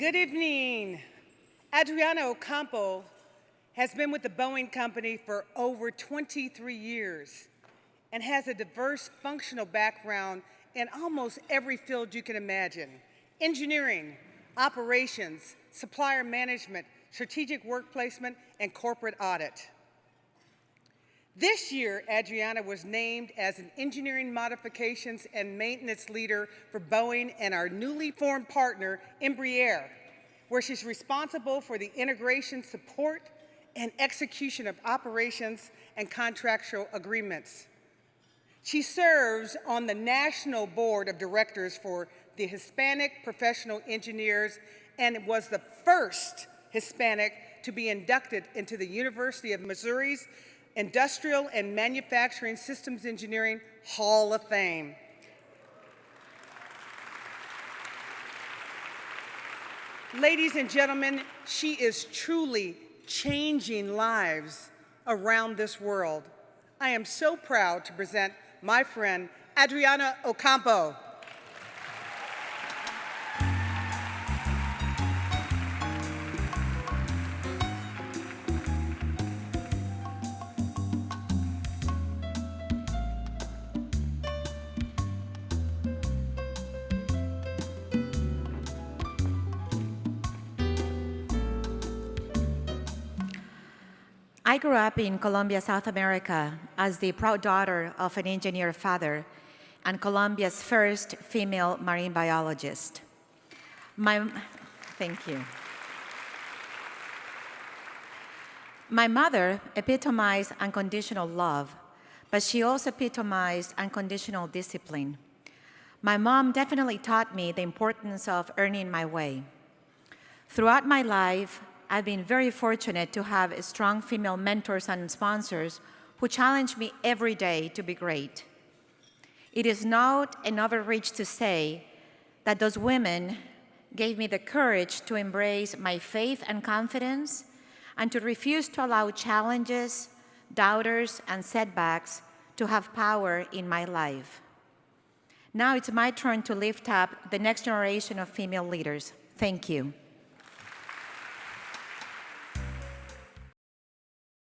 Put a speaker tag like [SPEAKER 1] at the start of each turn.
[SPEAKER 1] Good evening. Adriana Ocampo has been with the Boeing Company for over 23 years and has a diverse functional background in almost every field you can imagine: engineering, operations, supplier management, strategic work placement, and corporate audit. This year, Adriana was named as an engineering modifications and maintenance leader for Boeing and our newly formed partner, Embraer, where she's responsible for the integration, support, and execution of operations and contractual agreements. She serves on the National Board of Directors for the Hispanic Professional Engineers and was the first Hispanic to be inducted into the University of Missouri's Industrial and Manufacturing Systems Engineering Hall of Fame. Ladies and gentlemen, she is truly changing lives around this world. I am so proud to present my friend, Adriana Ocampo.
[SPEAKER 2] I grew up in Colombia, South America, as the proud daughter of an engineer father and Colombia's first female marine biologist. Thank you. My mother epitomized unconditional love, but she also epitomized unconditional discipline. My mom definitely taught me the importance of earning my way. Throughout my life, I've been very fortunate to have strong female mentors and sponsors who challenge me every day to be great. It is not an overreach to say that those women gave me the courage to embrace my faith and confidence and to refuse to allow challenges, doubters, and setbacks to have power in my life. Now it's my turn to lift up the next generation of female leaders. Thank you.